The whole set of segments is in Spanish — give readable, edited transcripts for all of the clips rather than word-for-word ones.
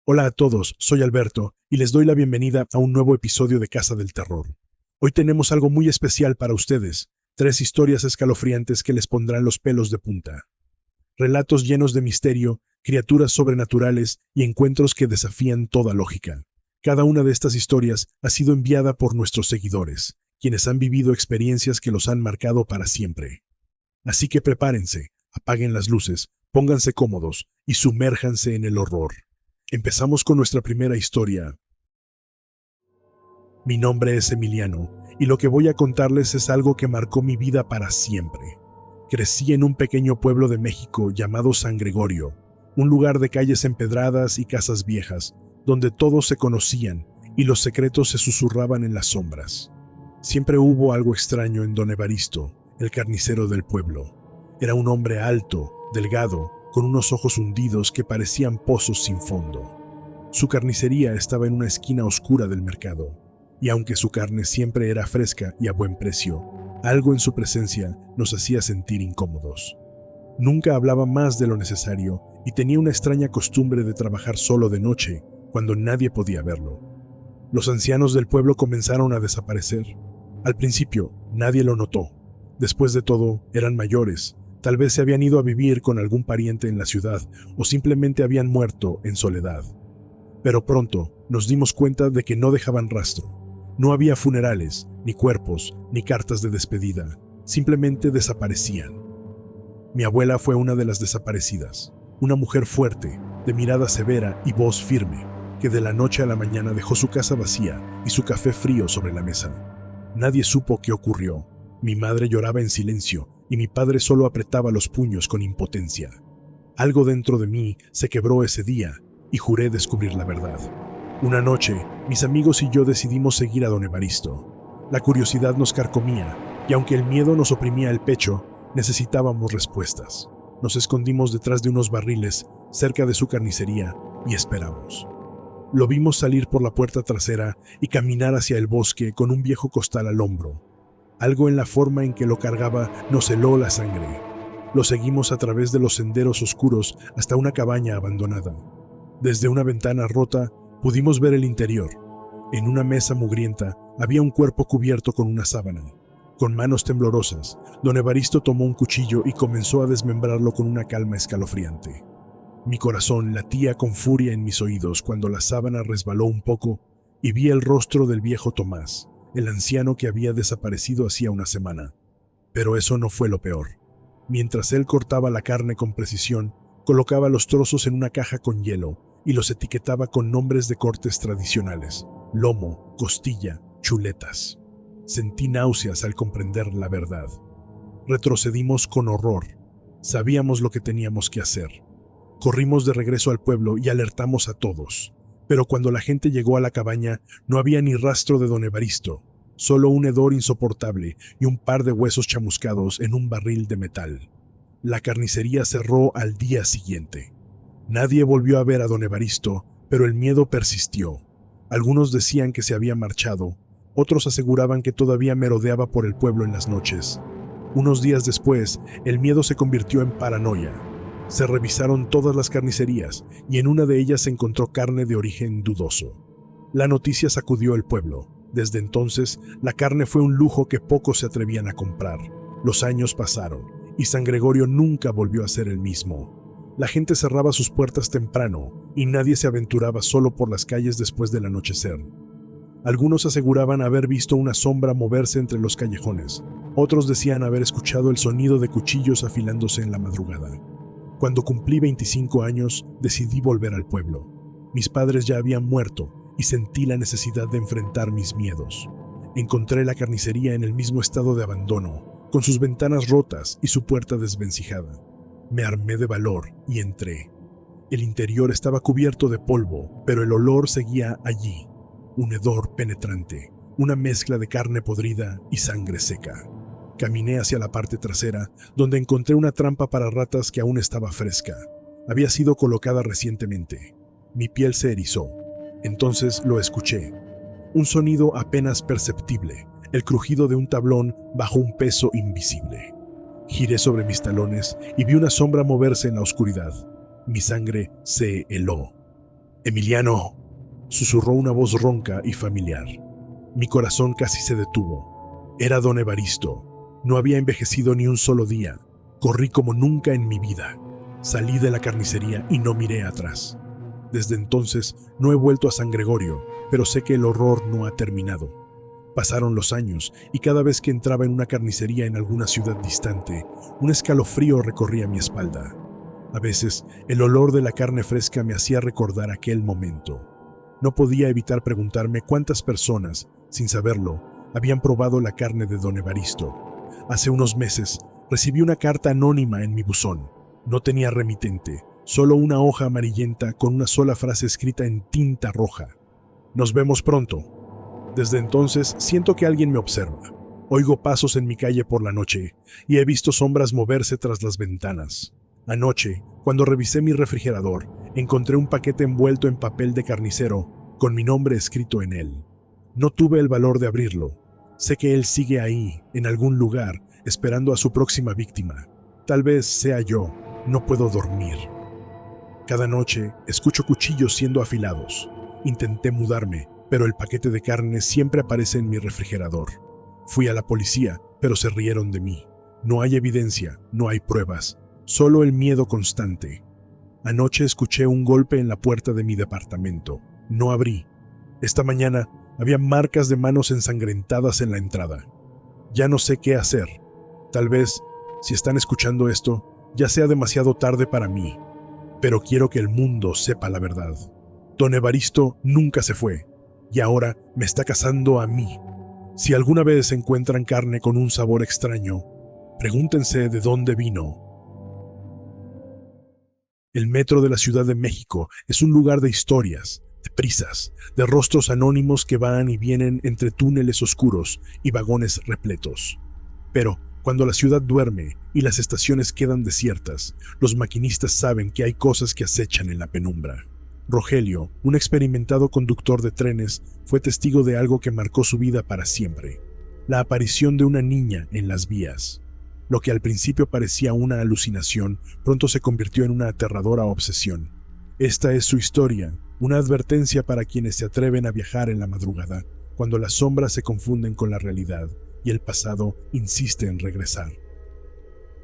Hola a todos, soy Alberto y les doy la bienvenida a un nuevo episodio de Casa del Terror. Hoy tenemos algo muy especial para ustedes, 3 historias escalofriantes que les pondrán los pelos de punta. Relatos llenos de misterio, criaturas sobrenaturales y encuentros que desafían toda lógica. Cada una de estas historias ha sido enviada por nuestros seguidores, quienes han vivido experiencias que los han marcado para siempre. Así que prepárense, apaguen las luces, pónganse cómodos y sumérjanse en el horror. Empezamos con nuestra primera historia. Mi nombre es Emiliano, y lo que voy a contarles es algo que marcó mi vida para siempre. Crecí en un pequeño pueblo de México llamado San Gregorio, un lugar de calles empedradas y casas viejas, donde todos se conocían y los secretos se susurraban en las sombras. Siempre hubo algo extraño en don Evaristo, el carnicero del pueblo. Era un hombre alto, delgado, con unos ojos hundidos que parecían pozos sin fondo. Su carnicería estaba en una esquina oscura del mercado, y aunque su carne siempre era fresca y a buen precio, algo en su presencia nos hacía sentir incómodos. Nunca hablaba más de lo necesario y tenía una extraña costumbre de trabajar solo de noche, cuando nadie podía verlo. Los ancianos del pueblo comenzaron a desaparecer. Al principio, nadie lo notó. Después de todo, eran mayores. Tal vez se habían ido a vivir con algún pariente en la ciudad o simplemente habían muerto en soledad. Pero pronto nos dimos cuenta de que no dejaban rastro. No había funerales, ni cuerpos, ni cartas de despedida. Simplemente desaparecían. Mi abuela fue una de las desaparecidas. Una mujer fuerte, de mirada severa y voz firme, que de la noche a la mañana dejó su casa vacía y su café frío sobre la mesa. Nadie supo qué ocurrió. Mi madre lloraba en silencio y mi padre solo apretaba los puños con impotencia. Algo dentro de mí se quebró ese día y juré descubrir la verdad. Una noche, mis amigos y yo decidimos seguir a don Evaristo. La curiosidad nos carcomía y aunque el miedo nos oprimía el pecho, necesitábamos respuestas. Nos escondimos detrás de unos barriles cerca de su carnicería y esperamos. Lo vimos salir por la puerta trasera y caminar hacia el bosque con un viejo costal al hombro. Algo en la forma en que lo cargaba nos heló la sangre. Lo seguimos a través de los senderos oscuros hasta una cabaña abandonada. Desde una ventana rota pudimos ver el interior. En una mesa mugrienta había un cuerpo cubierto con una sábana. Con manos temblorosas, don Evaristo tomó un cuchillo y comenzó a desmembrarlo con una calma escalofriante. Mi corazón latía con furia en mis oídos cuando la sábana resbaló un poco y vi el rostro del viejo Tomás, el anciano que había desaparecido hacía una semana. Pero eso no fue lo peor. Mientras él cortaba la carne con precisión, colocaba los trozos en una caja con hielo y los etiquetaba con nombres de cortes tradicionales: lomo, costilla, chuletas. Sentí náuseas al comprender la verdad. Retrocedimos con horror. Sabíamos lo que teníamos que hacer. Corrimos de regreso al pueblo y alertamos a todos. Pero cuando la gente llegó a la cabaña, no había ni rastro de don Evaristo, solo un hedor insoportable y un par de huesos chamuscados en un barril de metal. La carnicería cerró al día siguiente. Nadie volvió a ver a don Evaristo, pero el miedo persistió. Algunos decían que se había marchado, otros aseguraban que todavía merodeaba por el pueblo en las noches. Unos días después, el miedo se convirtió en paranoia. Se revisaron todas las carnicerías y en una de ellas se encontró carne de origen dudoso. La noticia sacudió el pueblo. Desde entonces, la carne fue un lujo que pocos se atrevían a comprar. Los años pasaron y San Gregorio nunca volvió a ser el mismo. La gente cerraba sus puertas temprano y nadie se aventuraba solo por las calles después del anochecer. Algunos aseguraban haber visto una sombra moverse entre los callejones. Otros decían haber escuchado el sonido de cuchillos afilándose en la madrugada. Cuando cumplí 25 años, decidí volver al pueblo. Mis padres ya habían muerto y sentí la necesidad de enfrentar mis miedos. Encontré la carnicería en el mismo estado de abandono, con sus ventanas rotas y su puerta desvencijada. Me armé de valor y entré. El interior estaba cubierto de polvo, pero el olor seguía allí. Un hedor penetrante, una mezcla de carne podrida y sangre seca. Caminé hacia la parte trasera, donde encontré una trampa para ratas que aún estaba fresca. Había sido colocada recientemente. Mi piel se erizó. Entonces lo escuché. Un sonido apenas perceptible, el crujido de un tablón bajo un peso invisible. Giré sobre mis talones y vi una sombra moverse en la oscuridad. Mi sangre se heló. Emiliano, susurró una voz ronca y familiar. Mi corazón casi se detuvo. Era don Evaristo. No había envejecido ni un solo día. Corrí como nunca en mi vida. Salí de la carnicería y no miré atrás. Desde entonces no he vuelto a San Gregorio, pero sé que el horror no ha terminado. Pasaron los años y cada vez que entraba en una carnicería en alguna ciudad distante, un escalofrío recorría mi espalda. A veces, el olor de la carne fresca me hacía recordar aquel momento. No podía evitar preguntarme cuántas personas, sin saberlo, habían probado la carne de don Evaristo. Hace unos meses, recibí una carta anónima en mi buzón. No tenía remitente, solo una hoja amarillenta con una sola frase escrita en tinta roja. Nos vemos pronto. Desde entonces, siento que alguien me observa. Oigo pasos en mi calle por la noche y he visto sombras moverse tras las ventanas. Anoche, cuando revisé mi refrigerador, encontré un paquete envuelto en papel de carnicero con mi nombre escrito en él. No tuve el valor de abrirlo. Sé que él sigue ahí, en algún lugar, esperando a su próxima víctima. Tal vez sea yo. No puedo dormir. Cada noche escucho cuchillos siendo afilados. Intenté mudarme, pero el paquete de carne siempre aparece en mi refrigerador. Fui a la policía, pero se rieron de mí. No hay evidencia, no hay pruebas. Solo el miedo constante. Anoche escuché un golpe en la puerta de mi departamento. No abrí. Esta mañana había marcas de manos ensangrentadas en la entrada. Ya no sé qué hacer. Tal vez, si están escuchando esto, ya sea demasiado tarde para mí. Pero quiero que el mundo sepa la verdad. Don Evaristo nunca se fue, y ahora me está cazando a mí. Si alguna vez encuentran carne con un sabor extraño, pregúntense de dónde vino. El metro de la Ciudad de México es un lugar de historias, de prisas, de rostros anónimos que van y vienen entre túneles oscuros y vagones repletos. Pero cuando la ciudad duerme y las estaciones quedan desiertas, los maquinistas saben que hay cosas que acechan en la penumbra. Rogelio, un experimentado conductor de trenes, fue testigo de algo que marcó su vida para siempre: la aparición de una niña en las vías. Lo que al principio parecía una alucinación, pronto se convirtió en una aterradora obsesión. Esta es su historia, una advertencia para quienes se atreven a viajar en la madrugada, cuando las sombras se confunden con la realidad y el pasado insiste en regresar.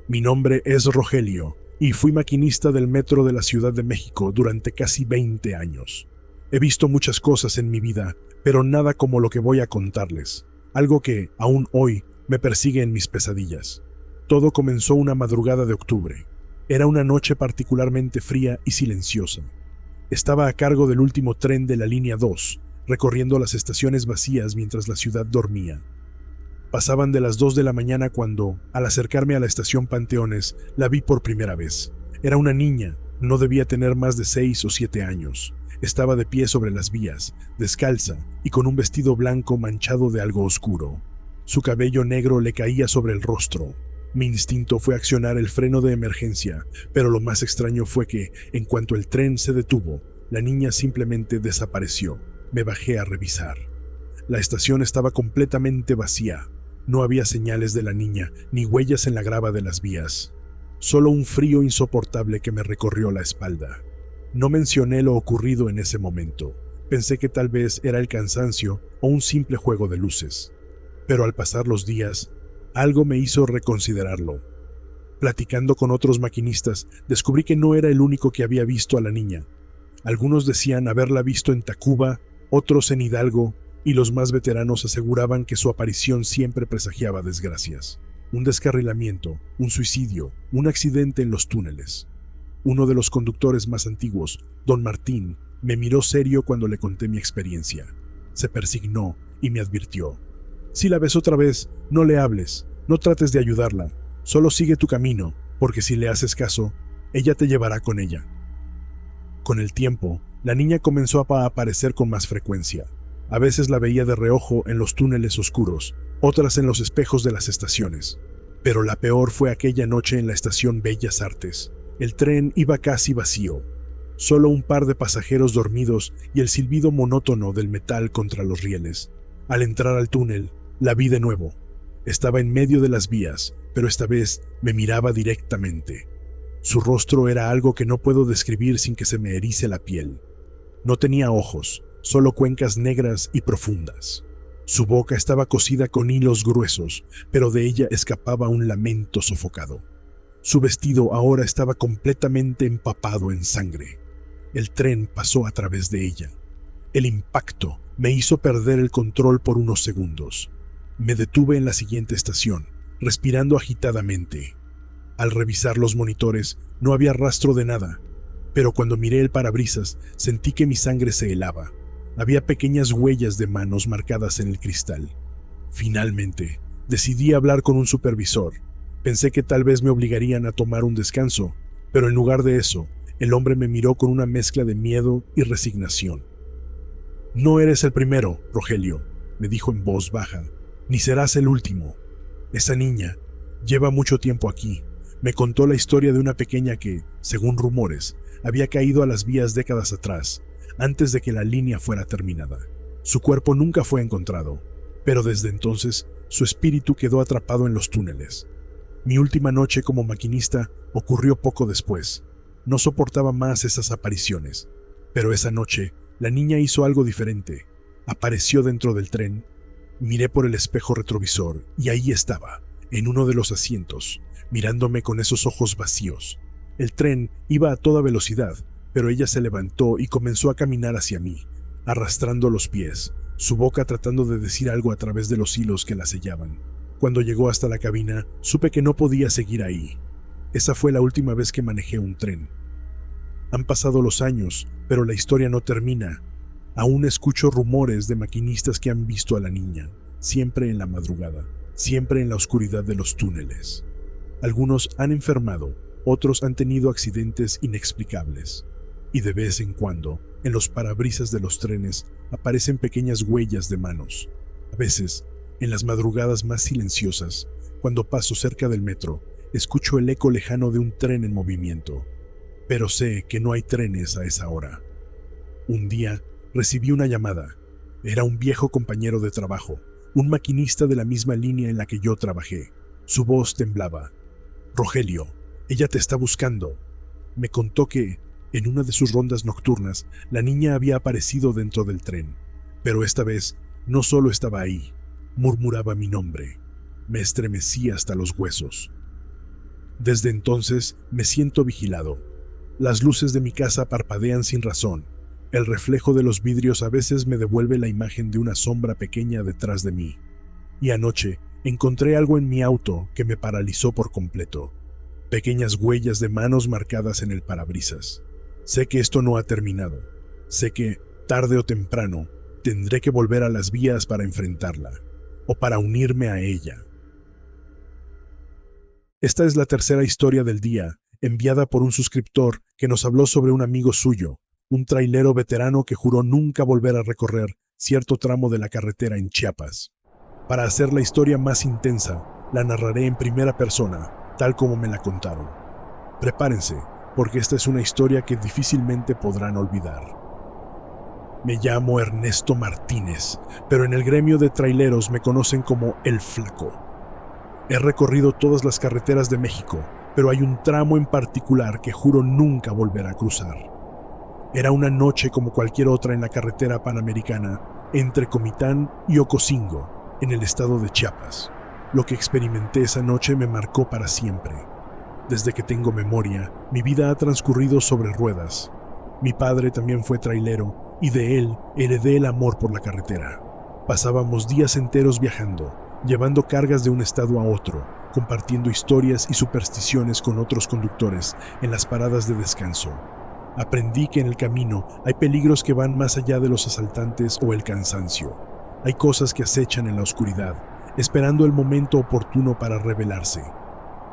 Mi nombre es Rogelio y fui maquinista del metro de la Ciudad de México durante casi 20 años. He visto muchas cosas en mi vida, pero nada como lo que voy a contarles, algo que, aún hoy, me persigue en mis pesadillas. Todo comenzó una madrugada de octubre. Era una noche particularmente fría y silenciosa. Estaba a cargo del último tren de la línea 2, recorriendo las estaciones vacías mientras la ciudad dormía. Pasaban de las 2 de la mañana cuando, al acercarme a la estación Panteones, la vi por primera vez. Era una niña, no debía tener más de 6 o 7 años. Estaba de pie sobre las vías, descalza y con un vestido blanco manchado de algo oscuro. Su cabello negro le caía sobre el rostro. Mi instinto fue accionar el freno de emergencia, pero lo más extraño fue que, en cuanto el tren se detuvo, la niña simplemente desapareció. Me bajé a revisar. La estación estaba completamente vacía. No había señales de la niña, ni huellas en la grava de las vías. Solo un frío insoportable que me recorrió la espalda. No mencioné lo ocurrido en ese momento. Pensé que tal vez era el cansancio o un simple juego de luces. Pero al pasar los días, algo me hizo reconsiderarlo. Platicando con otros maquinistas, descubrí que no era el único que había visto a la niña. Algunos decían haberla visto en Tacuba, otros en Hidalgo, y los más veteranos aseguraban que su aparición siempre presagiaba desgracias. Un descarrilamiento, un suicidio, un accidente en los túneles. Uno de los conductores más antiguos, don Martín, me miró serio cuando le conté mi experiencia. Se persignó y me advirtió: si la ves otra vez, no le hables, no trates de ayudarla, solo sigue tu camino, porque si le haces caso, ella te llevará con ella. Con el tiempo, la niña comenzó a aparecer con más frecuencia. A veces la veía de reojo en los túneles oscuros, otras en los espejos de las estaciones. Pero la peor fue aquella noche en la estación Bellas Artes. El tren iba casi vacío. Solo un par de pasajeros dormidos y el silbido monótono del metal contra los rieles. Al entrar al túnel, la vi de nuevo. Estaba en medio de las vías, pero esta vez me miraba directamente. Su rostro era algo que no puedo describir sin que se me erice la piel. No tenía ojos, solo cuencas negras y profundas. Su boca estaba cosida con hilos gruesos, pero de ella escapaba un lamento sofocado. Su vestido ahora estaba completamente empapado en sangre. El tren pasó a través de ella. El impacto me hizo perder el control por unos segundos. Me detuve en la siguiente estación, respirando agitadamente. Al revisar los monitores, no había rastro de nada, pero cuando miré el parabrisas, sentí que mi sangre se helaba. Había pequeñas huellas de manos marcadas en el cristal. Finalmente, decidí hablar con un supervisor. Pensé que tal vez me obligarían a tomar un descanso, pero en lugar de eso, el hombre me miró con una mezcla de miedo y resignación. «No eres el primero, Rogelio», me dijo en voz baja, «ni serás el último. Esa niña lleva mucho tiempo aquí. Me contó la historia de una pequeña que, según rumores, había caído a las vías décadas atrás, antes de que la línea fuera terminada. Su cuerpo nunca fue encontrado, pero desde entonces su espíritu quedó atrapado en los túneles. Mi última noche como maquinista ocurrió poco después. No soportaba más esas apariciones, pero esa noche la niña hizo algo diferente. Apareció dentro del tren. Miré por el espejo retrovisor y ahí estaba, en uno de los asientos, mirándome con esos ojos vacíos. El tren iba a toda velocidad, pero ella se levantó y comenzó a caminar hacia mí, arrastrando los pies, su boca tratando de decir algo a través de los hilos que la sellaban. Cuando llegó hasta la cabina, supe que no podía seguir ahí. Esa fue la última vez que manejé un tren. Han pasado los años, pero la historia no termina. Aún escucho rumores de maquinistas que han visto a la niña, siempre en la madrugada, siempre en la oscuridad de los túneles. Algunos han enfermado, otros han tenido accidentes inexplicables. Y de vez en cuando, en los parabrisas de los trenes, aparecen pequeñas huellas de manos. A veces, en las madrugadas más silenciosas, cuando paso cerca del metro, escucho el eco lejano de un tren en movimiento. Pero sé que no hay trenes a esa hora. Un día, recibí una llamada. Era un viejo compañero de trabajo, un maquinista de la misma línea en la que yo trabajé. Su voz temblaba. «Rogelio, ella te está buscando». Me contó que, en una de sus rondas nocturnas, la niña había aparecido dentro del tren. Pero esta vez, no solo estaba ahí, murmuraba mi nombre. Me estremecí hasta los huesos. Desde entonces, me siento vigilado. Las luces de mi casa parpadean sin razón. El reflejo de los vidrios a veces me devuelve la imagen de una sombra pequeña detrás de mí. Y anoche encontré algo en mi auto que me paralizó por completo. Pequeñas huellas de manos marcadas en el parabrisas. Sé que esto no ha terminado. Sé que, tarde o temprano, tendré que volver a las vías para enfrentarla, o para unirme a ella. Esta es la tercera historia del día, enviada por un suscriptor que nos habló sobre un amigo suyo, un trailero veterano que juró nunca volver a recorrer cierto tramo de la carretera en Chiapas. Para hacer la historia más intensa, la narraré en primera persona, tal como me la contaron. Prepárense, porque esta es una historia que difícilmente podrán olvidar. Me llamo Ernesto Martínez, pero en el gremio de traileros me conocen como El Flaco. He recorrido todas las carreteras de México, pero hay un tramo en particular que juro nunca volver a cruzar. Era una noche como cualquier otra en la carretera panamericana, entre Comitán y Ocosingo, en el estado de Chiapas. Lo que experimenté esa noche me marcó para siempre. Desde que tengo memoria, mi vida ha transcurrido sobre ruedas. Mi padre también fue trailero, y de él heredé el amor por la carretera. Pasábamos días enteros viajando, llevando cargas de un estado a otro, compartiendo historias y supersticiones con otros conductores en las paradas de descanso. Aprendí que en el camino hay peligros que van más allá de los asaltantes o el cansancio. Hay cosas que acechan en la oscuridad, esperando el momento oportuno para revelarse.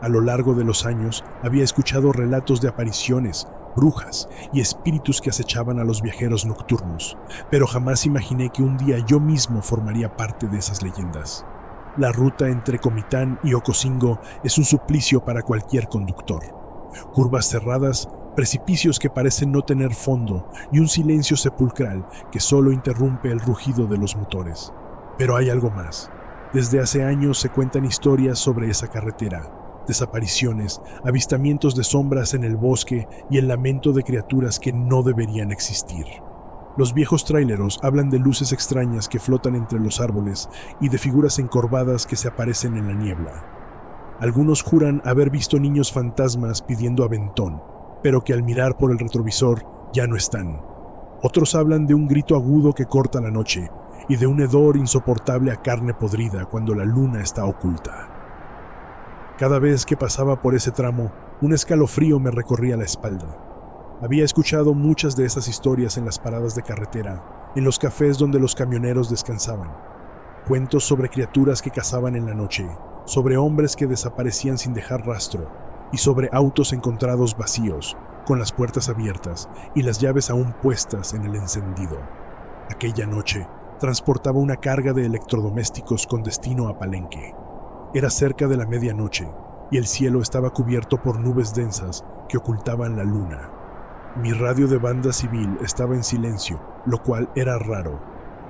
A lo largo de los años había escuchado relatos de apariciones, brujas y espíritus que acechaban a los viajeros nocturnos, pero jamás imaginé que un día yo mismo formaría parte de esas leyendas. La ruta entre Comitán y Ocosingo es un suplicio para cualquier conductor. Curvas cerradas, precipicios que parecen no tener fondo y un silencio sepulcral que solo interrumpe el rugido de los motores. Pero hay algo más. Desde hace años se cuentan historias sobre esa carretera. Desapariciones, avistamientos de sombras en el bosque y el lamento de criaturas que no deberían existir. Los viejos tráileros hablan de luces extrañas que flotan entre los árboles y de figuras encorvadas que se aparecen en la niebla. Algunos juran haber visto niños fantasmas pidiendo aventón, pero que al mirar por el retrovisor ya no están. Otros hablan de un grito agudo que corta la noche y de un hedor insoportable a carne podrida cuando la luna está oculta. Cada vez que pasaba por ese tramo, un escalofrío me recorría la espalda. Había escuchado muchas de esas historias en las paradas de carretera, en los cafés donde los camioneros descansaban. Cuentos sobre criaturas que cazaban en la noche, sobre hombres que desaparecían sin dejar rastro, y sobre autos encontrados vacíos, con las puertas abiertas y las llaves aún puestas en el encendido. Aquella noche, transportaba una carga de electrodomésticos con destino a Palenque. Era cerca de la medianoche, y el cielo estaba cubierto por nubes densas que ocultaban la luna. Mi radio de banda civil estaba en silencio, lo cual era raro.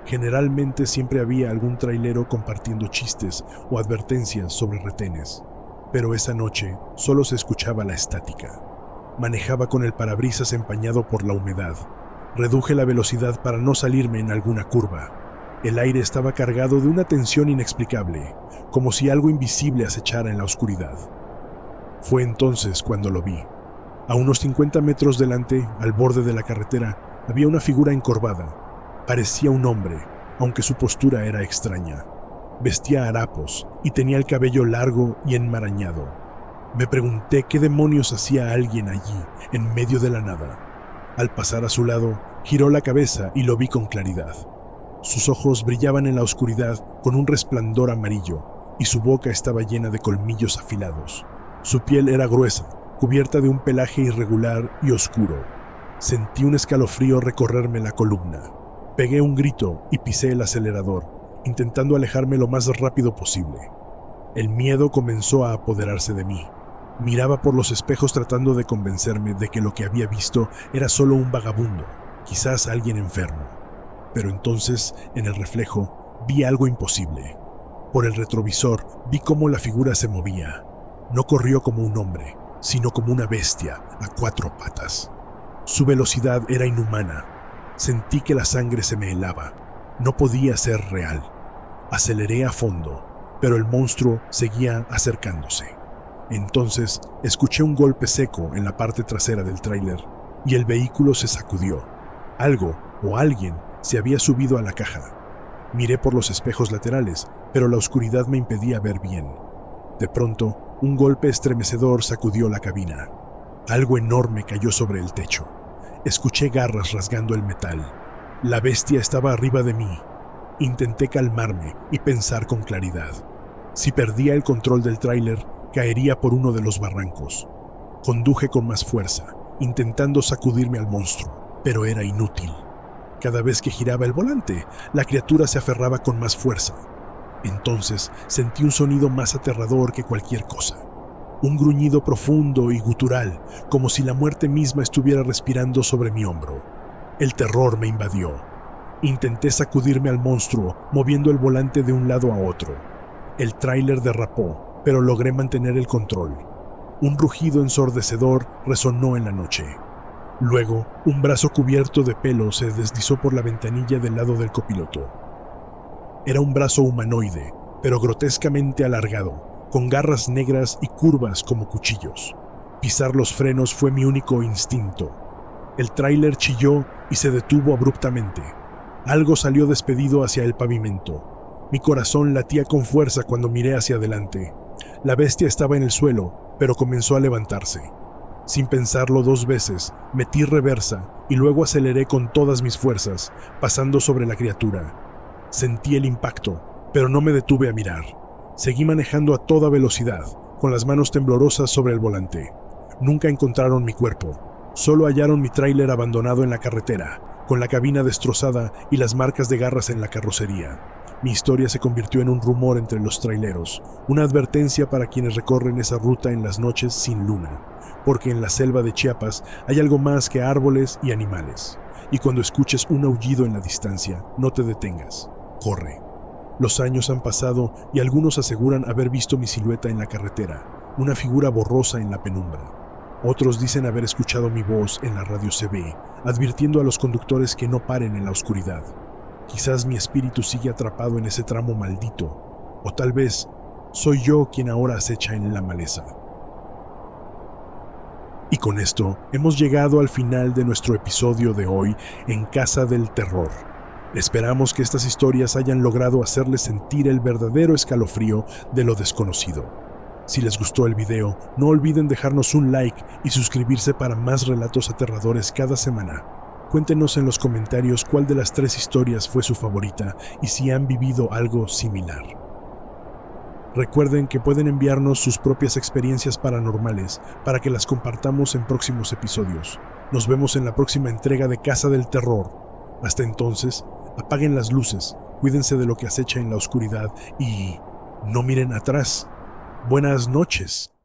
Generalmente siempre había algún trailero compartiendo chistes o advertencias sobre retenes, pero esa noche solo se escuchaba la estática. Manejaba con el parabrisas empañado por la humedad. Reduje la velocidad para no salirme en alguna curva. El aire estaba cargado de una tensión inexplicable, como si algo invisible acechara en la oscuridad. Fue entonces cuando lo vi. A unos 50 metros delante, al borde de la carretera, había una figura encorvada. Parecía un hombre, aunque su postura era extraña. Vestía harapos y tenía el cabello largo y enmarañado. Me pregunté qué demonios hacía alguien allí, en medio de la nada. Al pasar a su lado, giró la cabeza y lo vi con claridad. Sus ojos brillaban en la oscuridad con un resplandor amarillo, y su boca estaba llena de colmillos afilados. Su piel era gruesa, cubierta de un pelaje irregular y oscuro. Sentí un escalofrío recorrerme la columna. Pegué un grito y pisé el acelerador, intentando alejarme lo más rápido posible. El miedo comenzó a apoderarse de mí. Miraba por los espejos tratando de convencerme de que lo que había visto era solo un vagabundo, quizás alguien enfermo. Pero entonces, en el reflejo, vi algo imposible. Por el retrovisor vi cómo la figura se movía. No corrió como un hombre, sino como una bestia a 4 patas. Su velocidad era inhumana. Sentí que la sangre se me helaba. No podía ser real. Aceleré a fondo, pero el monstruo seguía acercándose. Entonces escuché un golpe seco en la parte trasera del tráiler y el vehículo se sacudió. Algo o alguien se había subido a la caja. Miré por los espejos laterales, pero la oscuridad me impedía ver bien. De pronto, un golpe estremecedor sacudió la cabina. Algo enorme cayó sobre el techo. Escuché garras rasgando el metal. La bestia estaba arriba de mí. Intenté calmarme y pensar con claridad. Si perdía el control del tráiler, caería por uno de los barrancos. Conduje con más fuerza, intentando sacudirme al monstruo, pero era inútil. Cada vez que giraba el volante, la criatura se aferraba con más fuerza. Entonces sentí un sonido más aterrador que cualquier cosa. Un gruñido profundo y gutural, como si la muerte misma estuviera respirando sobre mi hombro. El terror me invadió. Intenté sacudirme al monstruo, moviendo el volante de un lado a otro. El tráiler derrapó, pero logré mantener el control. Un rugido ensordecedor resonó en la noche. Luego, un brazo cubierto de pelo se deslizó por la ventanilla del lado del copiloto. Era un brazo humanoide, pero grotescamente alargado, con garras negras y curvas como cuchillos. Pisar los frenos fue mi único instinto. El tráiler chilló y se detuvo abruptamente. Algo salió despedido hacia el pavimento. Mi corazón latía con fuerza cuando miré hacia adelante. La bestia estaba en el suelo, pero comenzó a levantarse. Sin pensarlo 2 veces, metí reversa y luego aceleré con todas mis fuerzas, pasando sobre la criatura. Sentí el impacto, pero no me detuve a mirar. Seguí manejando a toda velocidad, con las manos temblorosas sobre el volante. Nunca encontraron mi cuerpo. Solo hallaron mi tráiler abandonado en la carretera, con la cabina destrozada y las marcas de garras en la carrocería. Mi historia se convirtió en un rumor entre los traileros, una advertencia para quienes recorren esa ruta en las noches sin luna, porque en la selva de Chiapas hay algo más que árboles y animales, y cuando escuches un aullido en la distancia, no te detengas, corre. Los años han pasado y algunos aseguran haber visto mi silueta en la carretera, una figura borrosa en la penumbra. Otros dicen haber escuchado mi voz en la radio CB, advirtiendo a los conductores que no paren en la oscuridad. Quizás mi espíritu sigue atrapado en ese tramo maldito, o tal vez soy yo quien ahora acecha en la maleza. Y con esto hemos llegado al final de nuestro episodio de hoy en Casa del Terror. Esperamos que estas historias hayan logrado hacerles sentir el verdadero escalofrío de lo desconocido. Si les gustó el video, no olviden dejarnos un like y suscribirse para más relatos aterradores cada semana. Cuéntenos en los comentarios cuál de las 3 historias fue su favorita y si han vivido algo similar. Recuerden que pueden enviarnos sus propias experiencias paranormales para que las compartamos en próximos episodios. Nos vemos en la próxima entrega de Casa del Terror. Hasta entonces, apaguen las luces, cuídense de lo que acecha en la oscuridad y no miren atrás. Buenas noches.